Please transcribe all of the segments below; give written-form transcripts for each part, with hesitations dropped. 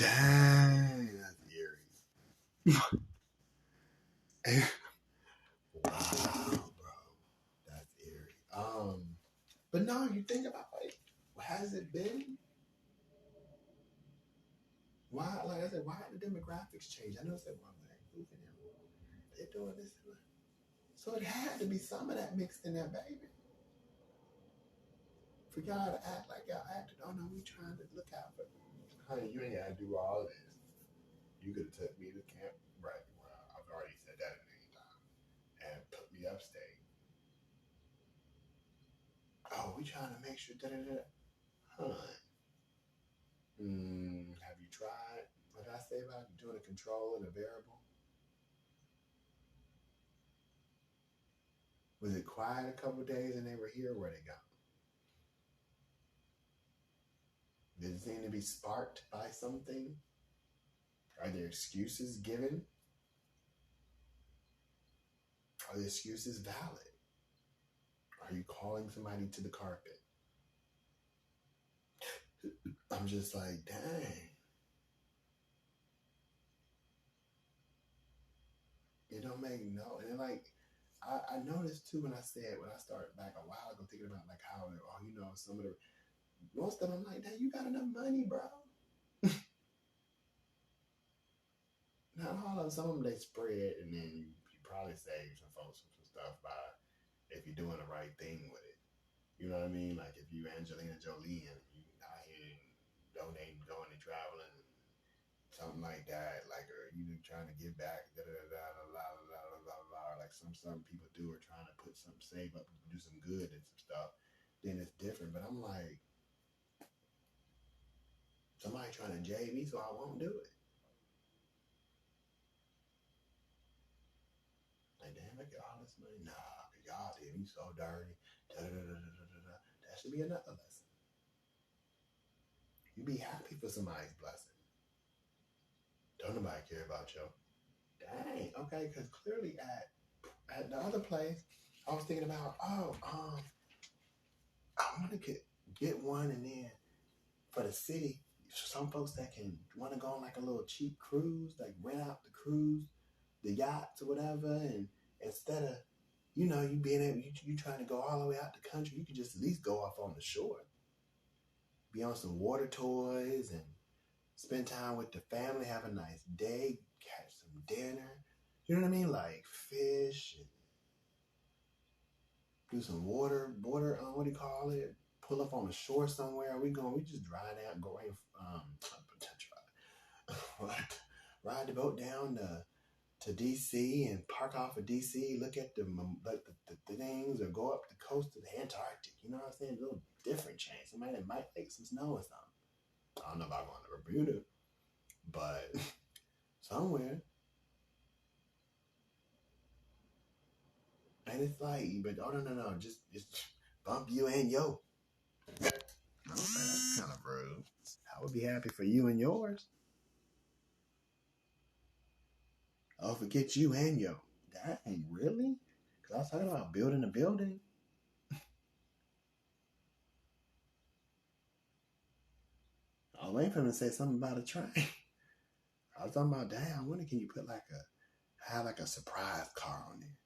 Dang, that's eerie. Wow, bro, that's eerie. But no, you think about like, has it been? Why, like I said, why the demographics change? I know it's like one thing, they're doing this, so it had to be some of that mixed in there, baby. For y'all to act like y'all acted, oh no, we trying to look out for. Honey, you ain't gotta do all this. You could have took me to camp, right? Well, I've already said that a million times, and put me upstate. Oh, we trying to make sure, da da da. Huh. Have you tried what did I say about doing a control and a variable? Was it quiet a couple days and they were here? Where they go? Did it seem to be sparked by something? Are there excuses given? Are the excuses valid? Are you calling somebody to the carpet? I'm just like, dang. It don't make no. And then like, I noticed too when I started back a while ago thinking about like how, some of the, most of them like, dang, you got enough money, bro. Not all of them, some of them they spread and then you probably save some folks some stuff by if you're doing the right thing with it. You know what I mean? Like if you Angelina Jolie and you out here donating, going and traveling, something like that, like or you trying to give back, da da da da da da da da da, like some people do, or trying to put some save up, do some good and some stuff. Then it's different. But I'm like, somebody trying to jay me, so I won't do it. Like damn, I get all this money, nah, cause y'all did me so dirty. Da da da da da da da. That should be another lesson. You be happy for somebody's blessing. Don't nobody care about you. Dang, okay, because clearly at the other place, I was thinking about, I want to get one, and then for the city, some folks that can want to go on like a little cheap cruise, like rent out the cruise, the yachts or whatever, and instead of you being able, you trying to go all the way out the country, you could just at least go off on the shore, be on some water toys, and spend time with the family, have a nice day, catch some dinner. You know what I mean? Like fish and do some border, what do you call it? Pull up on the shore somewhere. We just drive down, go right, ride, ride the boat down to DC and park off of DC, look at the things, or go up the coast to the Antarctic. You know what I'm saying? A little different change. Somebody that might like some snow or something. I don't know about going to Bermuda, but somewhere. And it's like, but oh no, just bump you and yo. Okay, that's kind of rude. I would be happy for you and yours. Oh, forget you and yo. Dang, really? Because I was talking about building a building. I was waiting for him to say something about a train. I was talking about, dang, I wonder can you put have like a surprise car on there?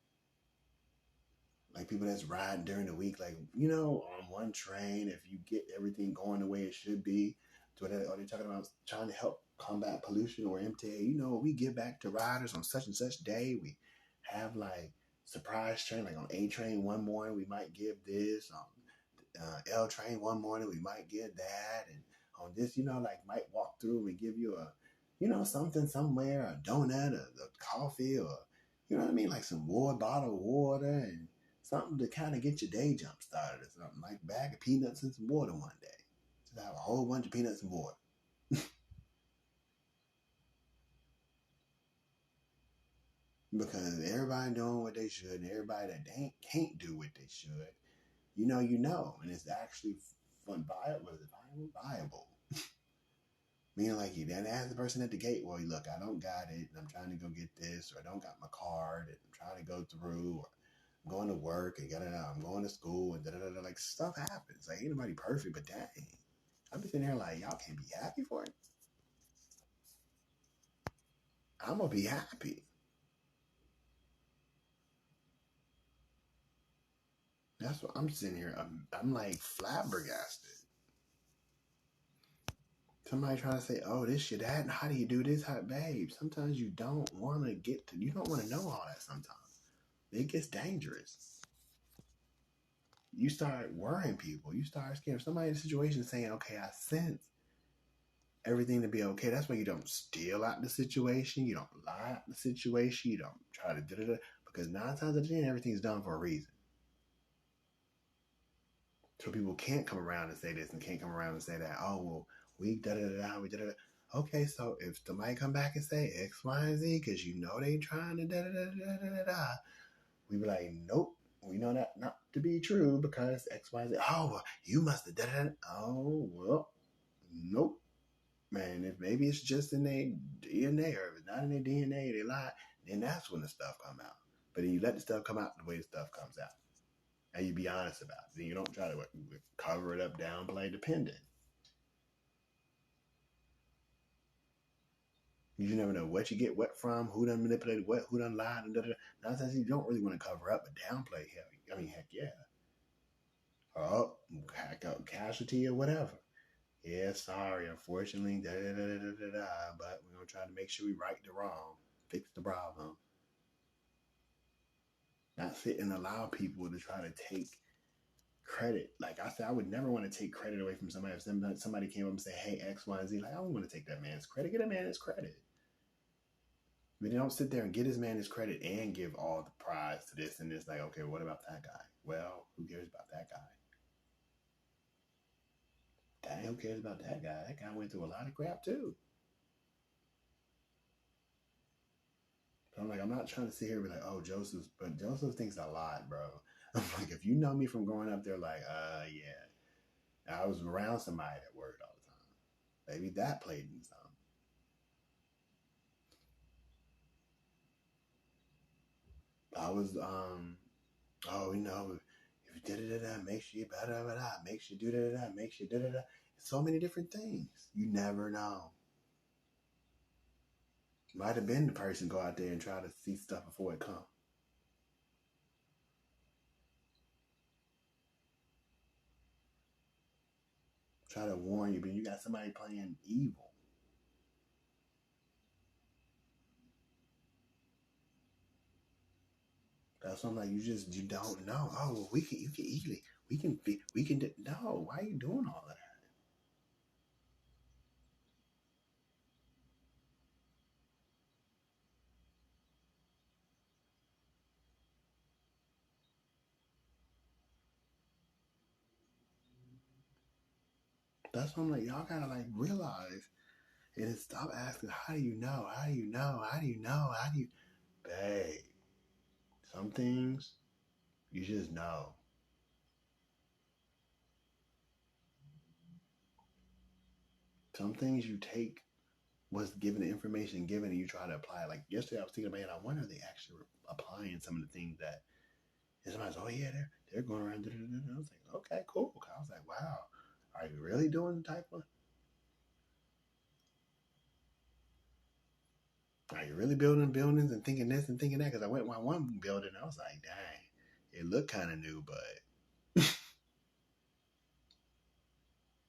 Like people that's riding during the week, like, on one train, if you get everything going the way it should be, are they talking about trying to help combat pollution or MTA? We give back to riders on such and such day. We have like surprise train, like on A train one morning, we might give this. On L train one morning, we might give that. And on this, like might walk through and give you a, something somewhere, a donut, a coffee, or, you know what I mean? Like some bottle of water and something to kind of get your day jump started or something, like a bag of peanuts and some water one day. Just have a whole bunch of peanuts and water. Because everybody doing what they should, and everybody that can't do what they should, and it's actually viable. Meaning like you then ask the person at the gate, well, look, I don't got it, and I'm trying to go get this, or I don't got my card, and I'm trying to go through, or I'm going to work, and I'm going to school, and da-da-da-da, like stuff happens. Like ain't nobody perfect, but dang. I'm sitting here like, y'all can't be happy for it. I'm gonna be happy. That's what I'm sitting here. I'm like flabbergasted. Somebody trying to say, "Oh, this shit, that, and how do you do this?" How, babe? Sometimes you don't want to get to. You don't want to know all that. Sometimes it gets dangerous. You start worrying people. You start scaring somebody in a situation saying, "Okay, I sense everything to be okay." That's why you don't steal out the situation. You don't lie out the situation. You don't try to do it because 9 times out of 10, everything's done for a reason. So people can't come around and say this and can't come around and say that. Oh, well, we da da da da, we da da da. Okay, so if somebody come back and say X, Y, and Z, because you know they trying to da da da da da da da, we be like, nope, we know that not to be true because X, Y, Z. Oh, well, you must have da da da. Oh, well, nope, man. If maybe it's just in their DNA, or if it's not in their DNA, they lie. Then that's when the stuff come out. But then you let the stuff come out the way the stuff comes out. And you be honest about it. Then you don't try to cover it up, downplay, dependent. You never know what you get what from, who done manipulated what, who done lied, and da da da. Nonsense you don't really want to cover up, but downplay. Hell, I mean, heck yeah. Oh, hack out casualty or whatever. Yeah, sorry, unfortunately, da da da da da da. But we're gonna try to make sure we right the wrong, fix the problem. Not sit and allow people to try to take credit. Like I said, I would never want to take credit away from somebody. If somebody came up and say, "Hey, X, Y, and Z," like I don't want to take that man's credit. Get a man his credit. But they don't sit there and get his man his credit and give all the prize to this and this. Like, okay, what about that guy? Well, who cares about that guy? Dang, who cares about that guy? That guy went through a lot of crap too. So I'm like, I'm not trying to sit here and be like, oh, Joseph, but Joseph thinks a lot, bro. I'm like, if you know me from growing up there, like, yeah, I was around somebody that worried all the time. Maybe that played in some. I was, oh, if you da da da, makes you da da da, makes you do da da da, makes you da da da. So many different things. You never know. Might have been the person go out there and try to see stuff before it comes. Try to warn you, but you got somebody playing evil. That's what I'm like. You don't know. Oh, well, you can easily, we can. No, why are you doing all of that? That's what I'm like. Y'all gotta like realize and stop asking. How do you know? How do you know? How do you know? How do you? Babe, some things you just know. Some things you take what's given, the information given, and you try to apply it. Like yesterday, I was thinking about it. I wonder if they actually were applying some of the things that. And somebody's, oh yeah, they're going around. I was like, okay, cool. I was like, wow, are you really doing the type of? Are you really building buildings and thinking this and thinking that? Because I went to one building, and I was like, dang, it looked kind of new, but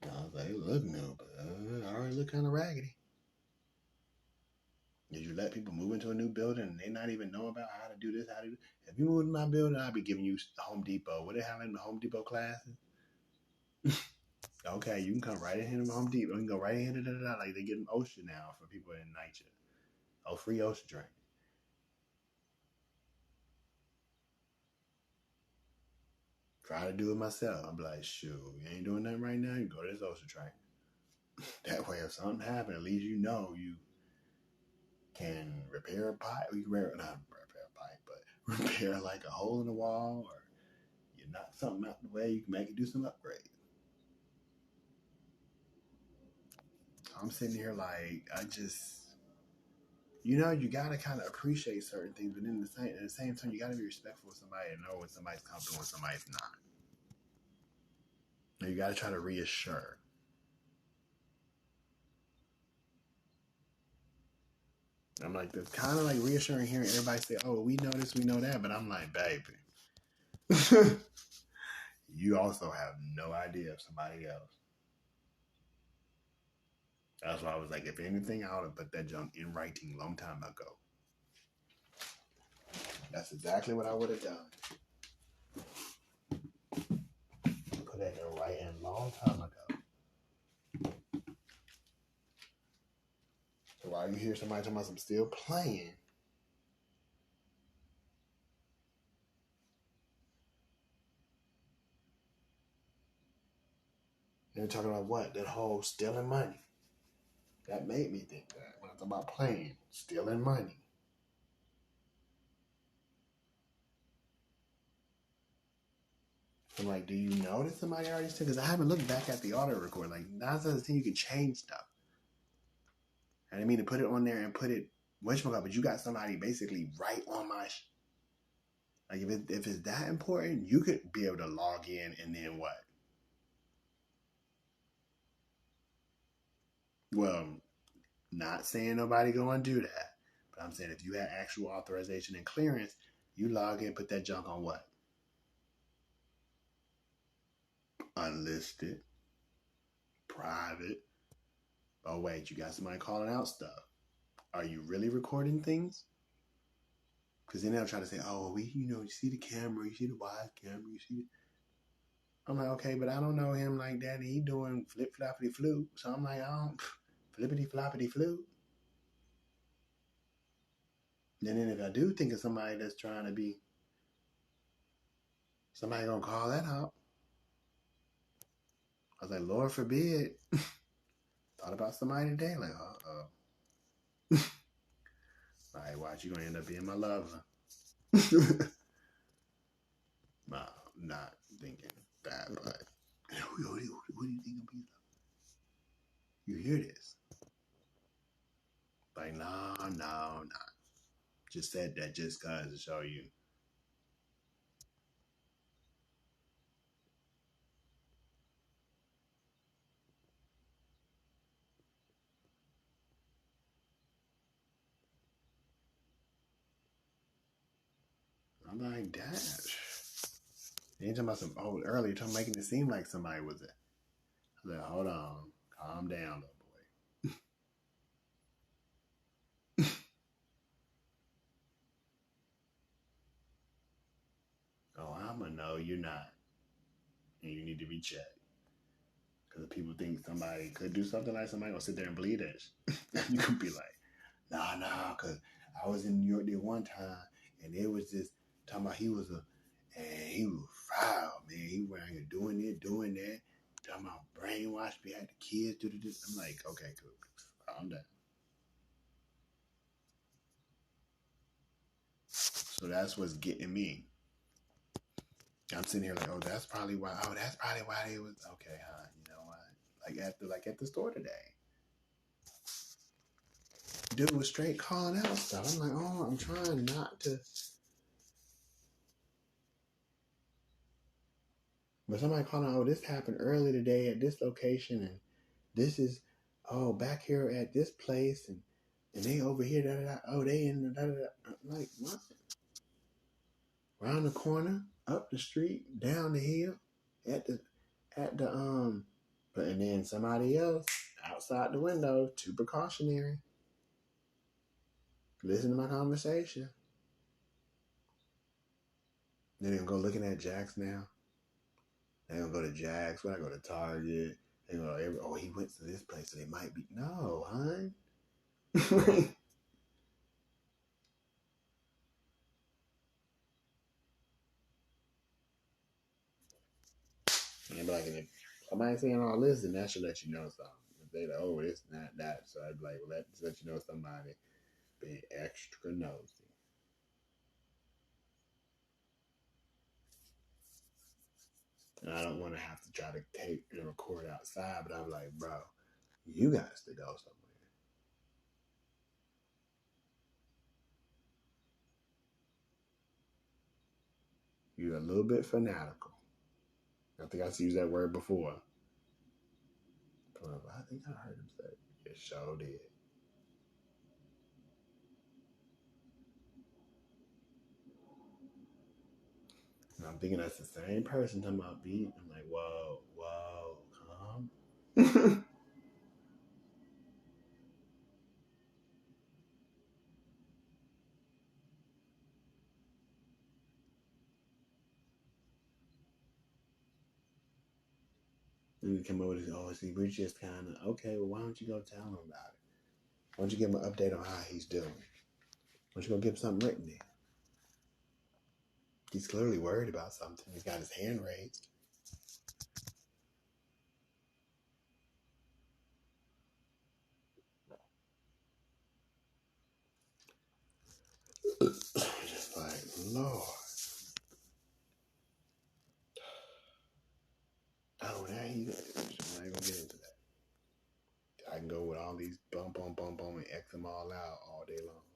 I was like, it looked new, but it already looked kind of raggedy. Did you let people move into a new building and they not even know about how to do this, how to do? If you move in my building, I'll be giving you Home Depot. What they have in the Home Depot classes? Okay, you can come right in here to Home Depot. You can go right in here, like they get an OSHA now for people in NYCHA. Oh, free OSHA training. Try to do it myself. I'm like, shoot, you ain't doing nothing right now. You go to this OSHA training. That way, if something happens, at least you know you can repair a pipe. You can not repair a pipe, but repair like a hole in the wall, or you knock something out the way. You can make it do some upgrades. I'm sitting here like I just, you gotta kind of appreciate certain things, but then at the same time, you gotta be respectful of somebody and know when somebody's comfortable and somebody's not. And you gotta try to reassure. I'm like, it's kind of like reassuring hearing everybody say, oh, we know this, we know that. But I'm like, baby, you also have no idea of somebody else. That's why I was like, if anything, I would have put that junk in writing a long time ago. That's exactly what I would have done. Put that in writing a long time ago. So while you hear somebody talking about some still playing, they're talking about what? That whole stealing money. That made me think that when I talk about playing, stealing money. I'm like, do you know that somebody already said? Because I haven't looked back at the audio record. Like, 9 times out of 10, you can change stuff. I didn't mean to put it on there and put it, whatchamacallit, but you got somebody basically right on my like, if it's that important, you could be able to log in and then what? Well, not saying nobody go and do that, but I'm saying if you had actual authorization and clearance, you log in, put that junk on what? Unlisted, private. Oh wait, you got somebody calling out stuff. Are you really recording things? Because then they'll try to say, oh, you see the camera, you see the wide camera, you see the... I'm like, okay, but I don't know him like that. He doing flip-floppity flute. So I'm like, I don't flippity floppity flute. And then if I do think of somebody that's trying to be, somebody gonna call that out. I was like, Lord forbid. Thought about somebody today, like, all right, watch, you're gonna end up being my lover. Nah, not thinking that, but what do you think of me? You hear this? Like, no. Just said that just cause to show you. I'm like, dash. You talking about some old earlier, talking making it seem like somebody was it. I was like, hold on, calm down, little boy. Oh, I'm gonna know you're not, and you need to be checked. Because if people think somebody could do something like somebody gonna sit there and believe that, you could be like, nah, because I was in New York there one time, and there was this talking about he was foul, man. He went out here doing that, talking about brainwash me, had the kids do this. I'm like, okay, cool, calm down. So that's what's getting me. I'm sitting here like, that's probably why they was okay, huh? You know what? Like at the store today. Dude was straight calling out stuff. I'm like, I'm trying not to. But somebody calling, this happened early today at this location, and this is, back here at this place, and they over here, they in the da-da-da. I'm like, what? Around the corner, up the street, down the hill, at the, and then somebody else outside the window, too precautionary. Listen to my conversation. Then they're gonna go looking at Jax now. They're gonna go to Jax. When I go to Target, they go, he went to this place, so they might be. No, hon. And like, if somebody saying all this, then that should let you know something. If they like, it's not that, so I'd be like, let's let you know somebody being extra nosy. And I don't want to have to try to tape and record outside, but I'm like, bro, you got to go somewhere. You're a little bit fanatical. I think I've used that word before. I think I heard him say it. It sure did. I'm thinking that's the same person talking about beat. I'm like, whoa, calm. And we come over to, oh, see, we're just kind of, okay, well, why don't you go tell him about it? Why don't you give him an update on how he's doing? Why don't you go give him something written in? He's clearly worried about something. He's got his hand raised. Just like, Lord. Oh, now you. I'm not even gonna get into that. I can go with all these bum, and X them all out all day long.